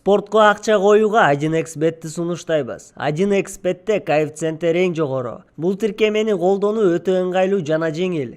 Спортко акча коюуга 1xbetти сунуштайбыз. 1xbetте коэффициенттер эң жогору. Бул тиркемени колдонуу өтө ыңгайлуу жана жеңил.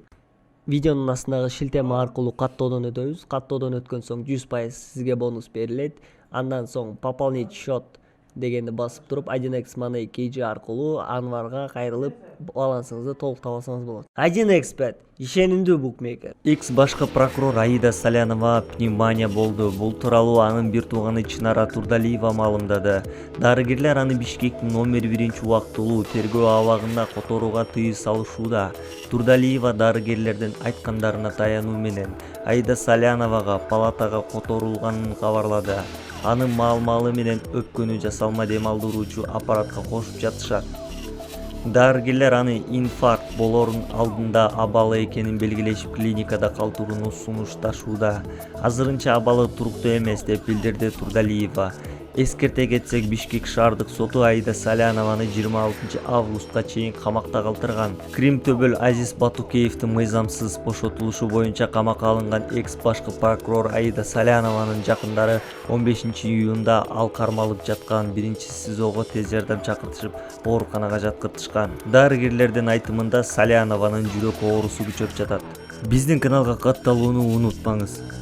Видеонун астындагы шилтеме аркылуу каттоодон өтөбүз. Каттоодон өткөн соң 100% сизге бонус берилет. Андан соң пополнить счет дегенди басып туруп 1x Money KG аркылуу Анварга кайрылып балансыңызды толуктап алсаңыз болот. 1xbet ишенимдүү букмекер. X башкы прокурор Аида Салянова пневмония болду. Бул тууралуу анын бир тууганы Чынара Турдалиева маалымдады. Дарыгерлер аны Бишкектин номер 1 убактылуу тергөө абагында которууга тыюу салышууда. Турдалиева дарыгерлердин айткандарына таянуу менен Аида Саляновага палатага которулганын кабарлады. Анын маалымалы менен өпкөнү жасалма дем алдыруучу аппаратка кошуп жатышат. Дарыгерлер аны инфаркт болорун алдында абалы экенин белгилешип клиникада калтырууну сунушташууда. Азырынча абалы туруктуу эмес деп билдирди Турдалиева. Эскерте кетсек, Бишкек шаардык соту Аида Салянованы 26 августка чейин камакта калтырган. Крим төбөл Азиз Батукеевдин мыйзамсыз бошотулушу боюнча камакка алынган экс башкы прокурор Аида Салянованын жакындары 15 июнда ал кармалып жаткан 1-СИЗОго тез жардам чакыртышып, ооруканага жаткыртышкан. Дарыгерлердин айтымында Салянованын жүрөк оорусу күчөп жатат. Биздин каналга катталууну унутпаңыз.